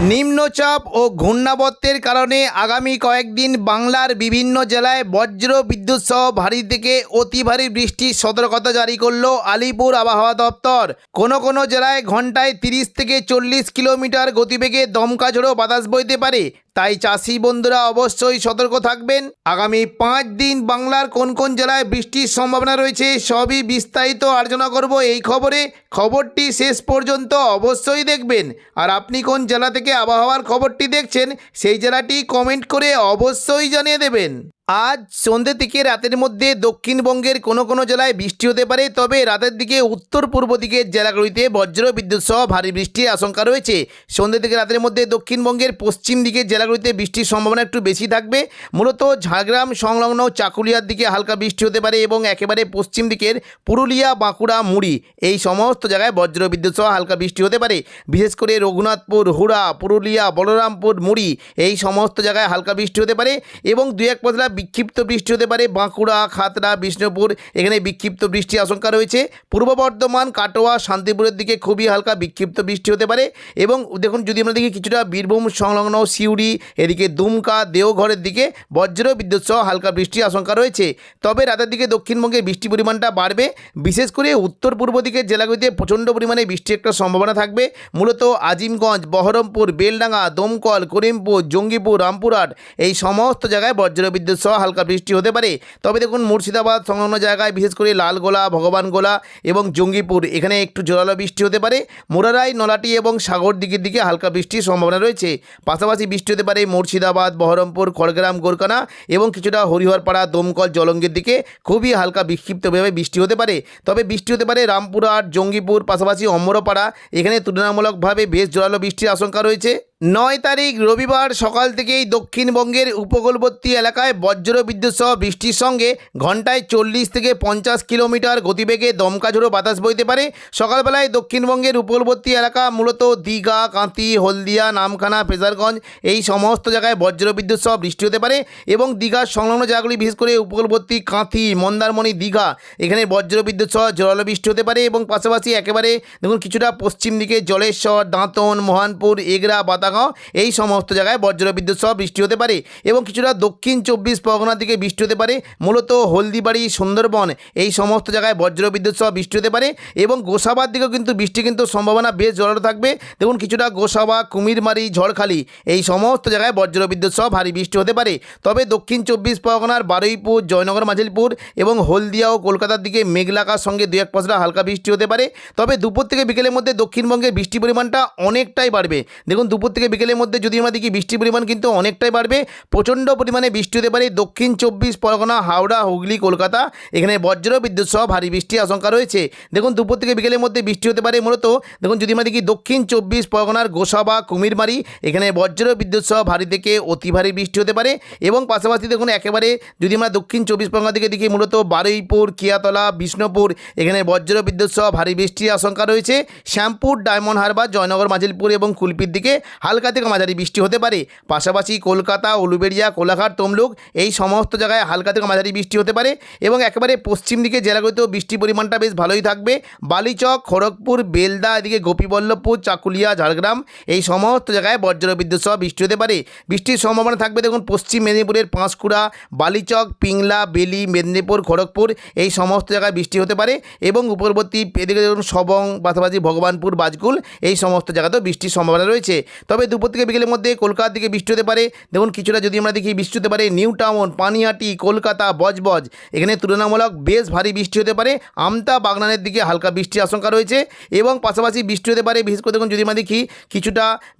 নিম্নচাপ ও ঘূর্ণাবর্তের কারণে আগামী কয়েকদিন বাংলার বিভিন্ন জেলায় বজ্র বিদ্যুৎ সহ ভারী থেকে অতি ভারী বৃষ্টির সতর্কতা জারি করলো আলিপুর আবহাওয়া দপ্তর। কোনো জেলায় ঘন্টায় 30 থেকে 40 কিলোমিটার গতিবেগে দমকা ঝোড়ো বাতাস বইতে পারে, তাই চাষি বন্ধুরা অবশ্যই সতর্ক থাকবেন। আগামী 5 দিন বাংলার কোন জেলায় বৃষ্টির সম্ভাবনা রয়েছে সবই বিস্তারিত আলোচনা করব এই খবরটি শেষ পর্যন্ত অবশ্যই দেখবেন। আর আপনি কোন জেলা থেকে আবহাওয়ার খবরটি দেখছেন সেই জেলাটি কমেন্ট করে অবশ্যই জানিয়ে দেবেন। আজ সন্ধ্যে থেকে রাতের মধ্যে দক্ষিণবঙ্গের কোনো জেলায় বৃষ্টি হতে পারে, তবে রাতের দিকে উত্তর পূর্ব দিকের জেলাগুলিতে বজ্র বিদ্যুৎ সহ ভারী বৃষ্টির আশঙ্কা রয়েছে। সন্ধ্যে থেকে রাতের মধ্যে দক্ষিণবঙ্গের পশ্চিম দিকের জেলাগুলিতে বৃষ্টির সম্ভাবনা একটু বেশি থাকবে। মূলত ঝাড়গ্রাম সংলগ্ন চাকুলিয়ার দিকে হালকা বৃষ্টি হতে পারে এবং একেবারে পশ্চিম দিকের পুরুলিয়া, বাঁকুড়া, মুড়ি এই সমস্ত জায়গায় বজ্র বিদ্যুৎ সহ হালকা বৃষ্টি হতে পারে। বিশেষ করে রঘুনাথপুর, হুড়া, পুরুলিয়া, বলরামপুর, মুড়ি এই সমস্ত জায়গায় হালকা বৃষ্টি হতে পারে এবং দু এক পশলা বিক্ষিপ্ত বৃষ্টি হতে পারে। বাঁকুড়া, খাতড়া, বিষ্ণুপুর এখানে বিক্ষিপ্ত বৃষ্টির আশঙ্কা রয়েছে। পূর্ব বর্ধমান, কাটোয়া, শান্তিপুরের দিকে খুবই হালকা বিক্ষিপ্ত বৃষ্টি হতে পারে এবং দেখুন যদি আমরা দেখি কিছুটা বীরভূম সংলগ্ন সিউড়ি, এদিকে দুমকা, দেওঘরের দিকে বজ্র বিদ্যুৎ সহ হালকা বৃষ্টির আশঙ্কা রয়েছে। তবে রাতের দিকে দক্ষিণবঙ্গে বৃষ্টির পরিমাণটা বাড়বে। বিশেষ করে উত্তর পূর্ব দিকের জেলাগুলিতে প্রচণ্ড পরিমাণে বৃষ্টির একটা সম্ভাবনা থাকবে। মূলত আজিমগঞ্জ, বহরমপুর, বেলডাঙ্গা, দমকল, করিমপুর, জঙ্গিপুর, রামপুরহাট এই সমস্ত জায়গায় বজ্র বিদ্যুৎ সহ হালকা বৃষ্টি হতে পারে। তবে দেখুন মুর্শিদাবাদ সংলগ্ন জায়গায় বিশেষ করে লালগোলা, ভগবানগোলা এবং জঙ্গিপুর এখানে একটু জোরালো বৃষ্টি হতে পারে। মোরারাই, নলাটি এবং সাগর দিকে হালকা বৃষ্টির সম্ভাবনা রয়েছে। পাশাপাশি বৃষ্টি হতে পারে মুর্শিদাবাদ, বহরমপুর, খড়গ্রাম, গোরকানা এবং কিছুটা হরিহরপাড়া, দমকল, জলঙ্গির দিকে খুবই হালকা বিক্ষিপ্তভাবে বৃষ্টি হতে পারে। তবে বৃষ্টি হতে পারে রামপুরহাট, জঙ্গিপুর, পাশাপাশি অমরপাড়া এখানে তুলনামূলকভাবে বেশ জোরালো বৃষ্টির আশঙ্কা রয়েছে। 9 তারিখ রবিবার সকাল থেকেই দক্ষিণবঙ্গের উপকূলবর্তী এলাকায় বজ্র বিদ্যুৎ সহ বৃষ্টির সঙ্গে ঘন্টায় 40 থেকে 50 কিলোমিটার গতিবেগে দমকা ঝোড়ো বাতাস বইতে পারে। সকালবেলায় দক্ষিণবঙ্গের উপকূলবর্তী এলাকা মূলত দীঘা, কাঁথি, হলদিয়া, নামখানা, ফ্রেজারগঞ্জ এই সমস্ত জায়গায় বজ্র বিদ্যুৎ সহ বৃষ্টি হতে পারে এবং দীঘার সংলগ্ন জায়গাগুলি বিশেষ করে উপকূলবর্তী কাঁথি, মন্দারমণি, দীঘা এখানে বজ্র বিদ্যুৎ সহ জোরালো বৃষ্টি হতে পারে এবং পাশাপাশি একেবারে দেখুন কিছুটা পশ্চিম দিকে জলেশ্বর, দাঁতন, মোহনপুর, এগরা, বাতাগাঁও এই সমস্ত জায়গায় বজ্র বিদ্যুৎ সহ বৃষ্টি হতে পারে এবং কিছুটা দক্ষিণ 24 পরগনার দিকে বৃষ্টি হতে পারে। মূলত হলদিবাড়ি, সুন্দরবন এই সমস্ত জায়গায় বজ্র বিদ্যুৎ সহ বৃষ্টি হতে পারে এবং গোসাবার দিকেও কিন্তু বৃষ্টি সম্ভাবনা বেশ জোরালো থাকবে। দেখুন কিছুটা গোসাবা, কুমিরমারি, ঝড়খালি এই সমস্ত জায়গায় বজ্র বিদ্যুৎ সহ ভারী বৃষ্টি হতে পারে। তবে দক্ষিণ 24 পরগনার বারুইপুর, জয়নগর, মাঝিলপুর এবং হলদিয়া ও কলকাতার দিকে মেঘলাকার সঙ্গে দু এক পশলা হালকা বৃষ্টি হতে পারে। তবে দুপুর থেকে বিকেলের মধ্যে দক্ষিণবঙ্গের বৃষ্টির পরিমাণটা অনেকটাই বাড়বে। দেখুন দুপুর থেকে বিকেলের মধ্যে যদি আমরা দেখি বৃষ্টির পরিমাণ কিন্তু অনেকটাই বাড়বে। প্রচণ্ড পরিমাণে বৃষ্টি হতে পারে দক্ষিণ 24 পরগনা, হাওড়া, হুগলি, কলকাতা এখানে বজ্র বিদ্যুৎ সহ ভারী বৃষ্টির আশঙ্কা রয়েছে। দেখুন দুপুর থেকে বিকেলের মধ্যে বৃষ্টি হতে পারে মূলত দেখুন যদি আমরা দেখি দক্ষিণ 24 পরগনার গোসাবা, কুমিরমারি এখানে বজ্র বিদ্যুৎ সহ ভারী থেকে অতি ভারী বৃষ্টি হতে পারে এবং পাশাপাশি দেখুন একেবারে যদি আমরা দক্ষিণ 24 পরগনা দিকে দেখি মূলত বারুইপুর, কিয়াতলা, বিষ্ণুপুর এখানে বজ্র বিদ্যুৎ সহ ভারী বৃষ্টির আশঙ্কা রয়েছে। শ্যামপুর, ডায়মন্ড হারবার, জয়নগর, মাঝিলপুর এবং কুলপির দিকে হালকা থেকে মাঝারি বৃষ্টি হতে পারে। পাশাপাশি কলকাতা, উলুবেড়িয়া, কোলাঘাট, তমলুক এই সমস্ত জায়গায় হালকা থেকে মাঝারি বৃষ্টি হতে পারে এবং একেবারে পশ্চিম দিকে জেলাগুলিতেও বৃষ্টির পরিমাণটা বেশ ভালোই থাকবে। বালিচক, খড়গপুর, বেলদা এদিকে গোপীবল্লভপুর, চাকুলিয়া, ঝাড়গ্রাম এই সমস্ত জায়গায় বজ্র বিদ্যুৎ সহ বৃষ্টি হতে পারে। বৃষ্টির সম্ভাবনা থাকবে দেখুন পশ্চিম মেদিনীপুরের পাঁশকুড়া, বালিচক, পিংলা, বেলি, মেদিনীপুর, খড়গপুর এই সমস্ত জায়গায় বৃষ্টি হতে পারে এবং উপরবর্তী এদিকে দেখুন সবং, পাশাপাশি ভগবানপুর, বাজকুল এই সমস্ত জায়গাতেও বৃষ্টির সম্ভাবনা রয়েছে। তবে দুপুর থেকে বিকেলের মধ্যে কলকাতার দিকে বৃষ্টি হতে পারে। দেখুন কিছুটা যদি আমরা দেখি বৃষ্টি হতে পারে নিউ টাউন, পানিহাটি, কলকাতা, বজবজ এখানে তুলনামূলক বেশ ভারী বৃষ্টি হতে পারে। আমতা, বাগনানের দিকে হালকা বৃষ্টির আশঙ্কা রয়েছে এবং পাশাপাশি বৃষ্টি হতে পারে বিশেষ করে দেখুন যদি আমরা দেখি কিছুটা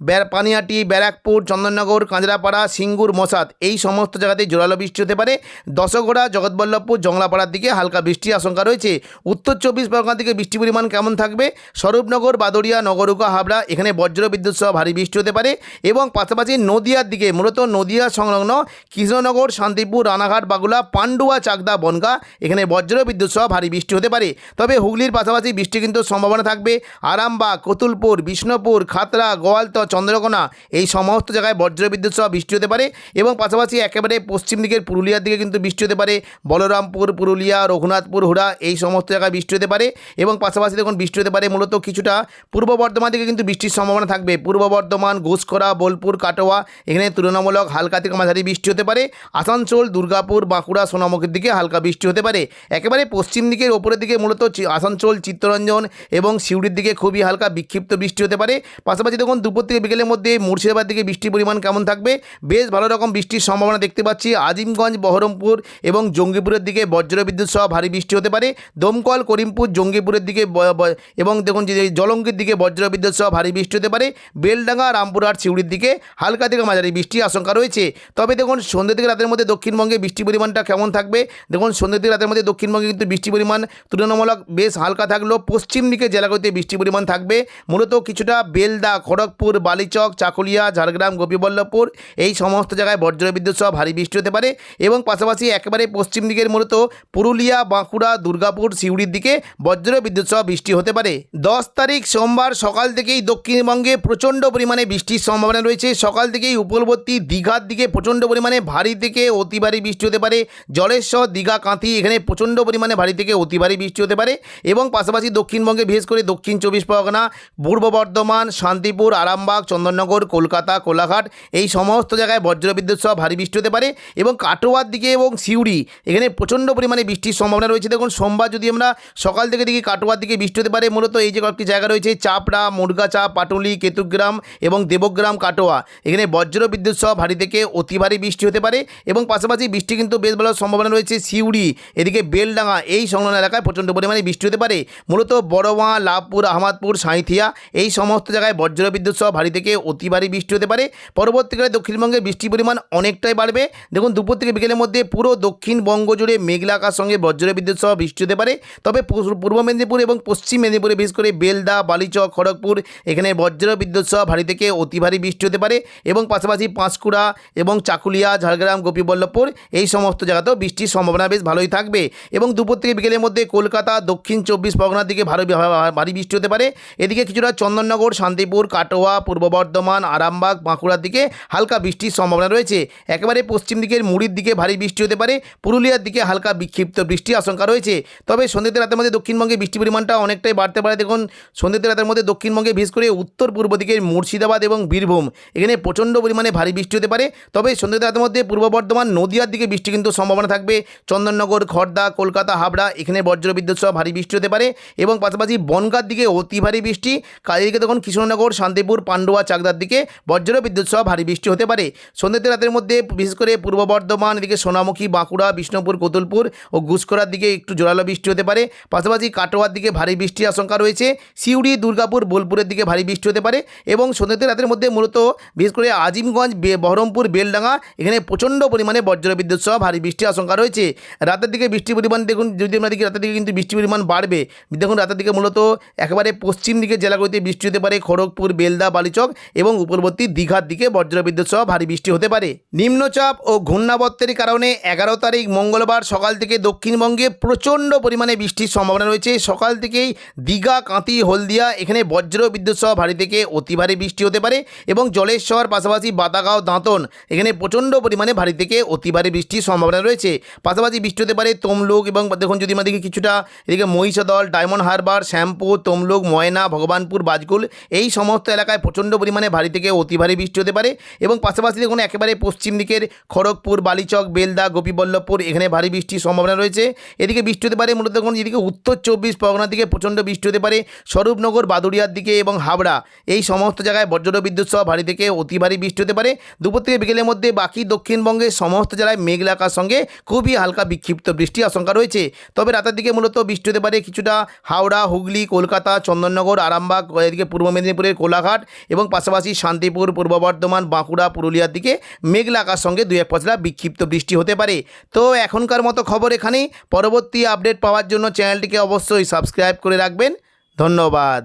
পানিহাটি, ব্যারাকপুর, চন্দননগর, কাঁচরাপাড়া, সিঙ্গুর, মশাদ এই সমস্ত জায়গাতে জোরালো বৃষ্টি হতে পারে। দশঘোড়া, জগৎবল্লভপুর, জংলাপাড়ার দিকে হালকা বৃষ্টির আশঙ্কা রয়েছে। উত্তর 24 পরগনা দিকে বৃষ্টির পরিমাণ কেমন থাকবে? স্বরূপনগর, বাদুড়িয়া, নগরুকা, হাবড়া এখানে বজ্র বিদ্যুৎ সহ ভারী বৃষ্টি হতে পারে এবং পাশাপাশি নদিয়ার দিকে মূলত নদিয়া সংলগ্ন কৃষ্ণনগর, শান্তিপুর, রানাঘাট, বাগুলা, পান্ডুয়া, চাকদা, বনগা এখানে বজ্র বিদ্যুৎ সহ ভারী বৃষ্টি হতে পারে। তবে হুগলির পাশাপাশি বৃষ্টি সম্ভাবনা থাকবে আরামবাগ, কতুলপুর, বিষ্ণুপুর, খাতড়া, গোয়ালতর, চন্দ্রকোনা এই সমস্ত জায়গায় বজ্র বিদ্যুৎ সহ বৃষ্টি হতে পারে এবং পাশাপাশি একেবারে পশ্চিম দিকের পুরুলিয়ার দিকে বৃষ্টি হতে পারে। বলরামপুর, পুরুলিয়া, রঘুনাথপুর, হুড়া এই সমস্ত জায়গায় বৃষ্টি হতে পারে এবং পাশাপাশি দেখুন বৃষ্টি হতে পারে মূলত কিছুটা পূর্ব বর্ধমান দিকে বৃষ্টির সম্ভাবনা থাকবে। পূর্ব বর্ধমান, ঘুষকরা, বোলপুর, কাটোয়া এখানে তুলনামূলক হালকা থেকে মাঝারি বৃষ্টি হতে পারে। আসানসোল, দুর্গাপুর, বাঁকুড়া, সোনামুখীর দিকে হালকা বৃষ্টি হতে পারে। একেবারে পশ্চিম দিকের ওপরের দিকে মূলত আসানসোল, চিত্তরঞ্জন এবং সিউড়ির দিকে খুবই হালকা বিক্ষিপ্ত বৃষ্টি হতে পারে। পাশাপাশি দেখুন দুপুর থেকে বিকেলের মধ্যে মুর্শিদাবাদ দিকে বৃষ্টির পরিমাণ কেমন থাকবে, বেশ ভালো রকম বৃষ্টির সম্ভাবনা দেখতে পাচ্ছি। আজিমগঞ্জ, বহরমপুর এবং জঙ্গিপুরের দিকে বজ্রবিদ্যুৎ সহ ভারী বৃষ্টি হতে পারে। দমকল, করিমপুর, জঙ্গিপুরের দিকে এবং দেখুন যে জলঙ্গির দিকে বজ্রবিদ্যুৎ সহ ভারী বৃষ্টি হতে পারে। বেলডাঙ্গা, রামপুরহাট, সিউড়ির দিকে হালকা থেকে মাঝারি বৃষ্টির আশঙ্কা রয়েছে। তবে দেখুন সন্ধ্যে থেকে রাতের মধ্যে দক্ষিণবঙ্গে বৃষ্টির পরিমাণটা কেমন থাকবে, দেখুন সন্ধ্যে থেকে রাতের মধ্যে দক্ষিণবঙ্গে কিন্তু বৃষ্টির পরিমাণ তুলনামূলক বেশ হালকা থাকলেও পশ্চিম দিকে জেলাগুলিতে বৃষ্টির পরিমাণ থাকবে। মূলত কিছুটা বেলদা, খড়গপুর, বালিচক, চাকুলিয়া, ঝাড়গ্রাম, গোপীবল্লভপুর এই সমস্ত জায়গায় বজ্রবিদ্যুৎ সহ ভারী বৃষ্টি হতে পারে। এবং পাশাপাশি একেবারে পশ্চিম দিকের মূলত পুরুলিয়া, বাঁকুড়া, দুর্গাপুর, সিউড়ির দিকে বজ্রবিদ্যুৎ সহ বৃষ্টি হতে পারে। 10 তারিখ সোমবার সকাল থেকেই দক্ষিণবঙ্গে প্রচণ্ড পরিমাণে বৃষ্টির সম্ভাবনা রয়েছে। সকাল থেকেই উপকূলবর্তী দীঘার দিকে প্রচণ্ড পরিমাণে ভারী থেকে অতি ভারী বৃষ্টি হতে পারে। জলেশ্বর, দীঘা, কাঁথি এখানে প্রচণ্ড পরিমাণে ভারী থেকে অতি ভারী বৃষ্টি হতে পারে। এবং পাশাপাশি দক্ষিণবঙ্গে বিশেষ করে দক্ষিণ 24 পরগনা, পূর্ব বর্ধমান, শান্তিপুর, আরামবাগ, চন্দননগর, কলকাতা, কোলাঘাট এই সমস্ত জায়গায় বজ্রবিদ্যুৎ সহ ভারী বৃষ্টি হতে পারে। এবং কাটোয়ার দিকে এবং সিউড়ি এখানে প্রচণ্ড পরিমাণে বৃষ্টির সম্ভাবনা রয়েছে। দেখুন সোমবার যদি আমরা সকাল থেকে দেখি কাটোয়ার দিকে বৃষ্টি হতে পারে। মূলত এই যে কয়েকটি জায়গা রয়েছে চাপড়া, মুরগাচা, পাটুলি, কেতুগ্রাম এবং দেবগ্রাম, কাটোয়া এখানে বজ্রবিদ্যুৎ সহ ভারী থেকে অতি ভারী বৃষ্টি হতে পারে। এবং পাশাপাশি বৃষ্টি কিন্তু বেশ ভালো সম্ভাবনা রয়েছে সিউড়ি, এদিকে বেলডাঙ্গা এই সংলগ্ন এলাকায় প্রচণ্ড পরিমাণে বৃষ্টি হতে পারে। মূলত বড়োয়া, লাভপুর, আহমদপুর, সাঁইথিয়া এই সমস্ত জায়গায় বজ্রবিদ্যুৎ সহ ভারী থেকে অতি ভারী বৃষ্টি হতে পারে। পরবর্তীকালে দক্ষিণবঙ্গে বৃষ্টির পরিমাণ অনেকটাই বাড়বে। দেখুন দুপুর থেকে বিকেলের মধ্যে পুরো দক্ষিণবঙ্গ জুড়ে মেঘলা আকাশ সঙ্গে বজ্রবিদ্যুৎ সহ বৃষ্টি হতে পারে। তবে পূর্ব মেদিনীপুর এবং পশ্চিম মেদিনীপুরে বিশেষ করে বেলদা, বালিচক, খড়গপুর এখানে বজ্রবিদ্যুৎ সহ ভারী থেকে অতি ভারী বৃষ্টি হতে পারে। এবং পাশাপাশি পাঁশকুড়া এবং চাকুলিয়া, ঝাড়গ্রাম, গোপীবল্লভপুর এই সমস্ত জায়গাতেও বৃষ্টির সম্ভাবনা বেশ ভালোই থাকবে। এবং দুপুর থেকে বিকেলের মধ্যে কলকাতা, দক্ষিণ 24 পরগনার দিকে ভারী বৃষ্টি হতে পারে। এদিকে কিছুটা চন্দননগর, শান্তিপুর, কাটোয়া, পূর্ব বর্ধমান, আরামবাগ, বাঁকুড়ার দিকে হালকা বৃষ্টির সম্ভাবনা রয়েছে। একেবারে পশ্চিম দিকের মুড়ির দিকে ভারী বৃষ্টি হতে পারে। পুরুলিয়ার দিকে হালকা বিক্ষিপ্ত বৃষ্টির আশঙ্কা রয়েছে। তবে সন্ধ্যেতে রাতের মধ্যে দক্ষিণবঙ্গে বৃষ্টির পরিমাণটা অনেকটাই বাড়তে পারে। দেখুন সন্ধ্যেতে রাতের মধ্যে দক্ষিণবঙ্গে বিশেষ করে উত্তর পূর্ব দিকের মুর্শিদাবাদ এবং বীরভূম এখানে প্রচণ্ড পরিমাণে ভারী বৃষ্টি হতে পারে। তবে সন্ধ্যেতে রাতের মধ্যে পূর্ব বর্ধমান, নদিয়ার দিকে বৃষ্টি কিন্তু সম্ভাবনা থাকবে। চন্দননগর, খড়দা, কলকাতা, হাবড়া এখানে বজ্রবিদ্যুৎ সহ ভারী বৃষ্টি হতে পারে। এবং পাশাপাশি বনগাঁর দিকে অতি ভারী বৃষ্টি, কালিদিকে তখন কৃষ্ণনগর, শান্তিপুর, পান্ডুয়া, চাকদার দিকে বজ্রবিদ্যুৎ সহ ভারী বৃষ্টি হতে পারে। সন্ধ্যেতে রাতের মধ্যে বিশেষ করে পূর্ব বর্ধমান, এদিকে সোনামুখী, বাঁকুড়া, বিষ্ণুপুর, কোতুলপুর ও ঘুষকরার দিকে একটু জোরালো বৃষ্টি হতে পারে। পাশাপাশি কাটোয়ার দিকে ভারী বৃষ্টির আশঙ্কা রয়েছে। সিউড়ি, দুর্গাপুর, বোলপুরের দিকে ভারী বৃষ্টি হতে পারে। এবং সন্ধ্যেতে রাতের মধ্যে মূলত বিশেষ করে আজিমগঞ্জ, বহরমপুর, বেলডাঙ্গা এখানে প্রচণ্ড পরিমাণে বজ্রবিদ্যুৎ সহ ভারী বৃষ্টির আশঙ্কা রয়েছে। রাতের দিকে বৃষ্টির পরিমাণ দেখুন যদি আমরা দেখি রাতের দিকে কিন্তু বৃষ্টির পরিমাণ বাড়বে। দেখুন রাতের দিকে মূলত একেবারে পশ্চিম দিকের জেলাগুলিতে বৃষ্টি হতে পারে। খড়গপুর, বেলদা, বালিচক এবং উপরবর্তী দীঘার দিকে বজ্রবিদ্যুৎ সহ ভারী বৃষ্টি হতে পারে। নিম্নচাপ ও ঘূর্ণাবর্তের কারণে 11 তারিখ মঙ্গলবার সকাল থেকে দক্ষিণবঙ্গে প্রচণ্ড পরিমাণে বৃষ্টির সম্ভাবনা রয়েছে। সকাল থেকেই দীঘা, কাঁথি, হলদিয়া এখানে বজ্রবিদ্যুৎ সহ ভারী থেকে অতি ভারী বৃষ্টি হতে পারে। এবং জলেশ্বর, পাশাপাশি বাতাগাঁও, দাঁতন এখানে প্রচণ্ড পরিমাণে ভারী থেকে অতি ভারী বৃষ্টির সম্ভাবনা রয়েছে। পাশাপাশি বৃষ্টি হতে পারে তমলুক এবং দেখুন যদি আমরা দেখি কিছুটা এদিকে মহিষাদল, ডায়মন্ড হারবার, শ্যামপুর, তমলুক, ময়না, ভগবানপুর, বাজকুল এই সমস্ত এলাকায় প্রচণ্ড পরিমাণে ভারী থেকে অতি ভারী বৃষ্টি হতে পারে। এবং পাশাপাশি দেখুন একেবারে পশ্চিম দিকের খড়গপুর, বালিচক, বেলদা, গোপীবল্লভপুর এখানে ভারী বৃষ্টির সম্ভাবনা রয়েছে। এদিকে বৃষ্টি হতে পারে মূলত দেখুন এদিকে উত্তর 24 পরগনার দিকে প্রচণ্ড বৃষ্টি হতে পারে। স্বরূপনগর, বাদুড়িয়ার দিকে এবং হাবড়া এই সমস্ত জায়গায় বজ্রবিদ্যুৎ সহ ভারী থেকে অতি ভারী বৃষ্টি হতে পারে। দুপুর থেকে বিকেলের মধ্যে বাকি দক্ষিণবঙ্গের সমস্ত জেলায় মেঘলা আকাশ সঙ্গে খুবই হালকা বিক্ষিপ্ত বৃষ্টির আশঙ্কা রয়েছে। তবে রাতের দিকে মূলত বৃষ্টি হতে পারে কিছুটা হাওড়া, হুগলি, কলকাতা, চন্দননগর, আরামবাগ, এদিকে পূর্ব মেদিনীপুরের কোলাঘাট এবং পাশাপাশি শান্তিপুর, পূর্ব বর্ধমান, বাঁকুড়া, পুরুলিয়ার দিকে মেঘলা আকাশ সঙ্গে 2-1 পশলা বিক্ষিপ্ত বৃষ্টি হতে পারে। তো এখনকার মতো খবর এখানেই। পরবর্তী আপডেট পাওয়ার জন্য চ্যানেলটিকে অবশ্যই সাবস্ক্রাইব করে রাখবেন। ধন্যবাদ।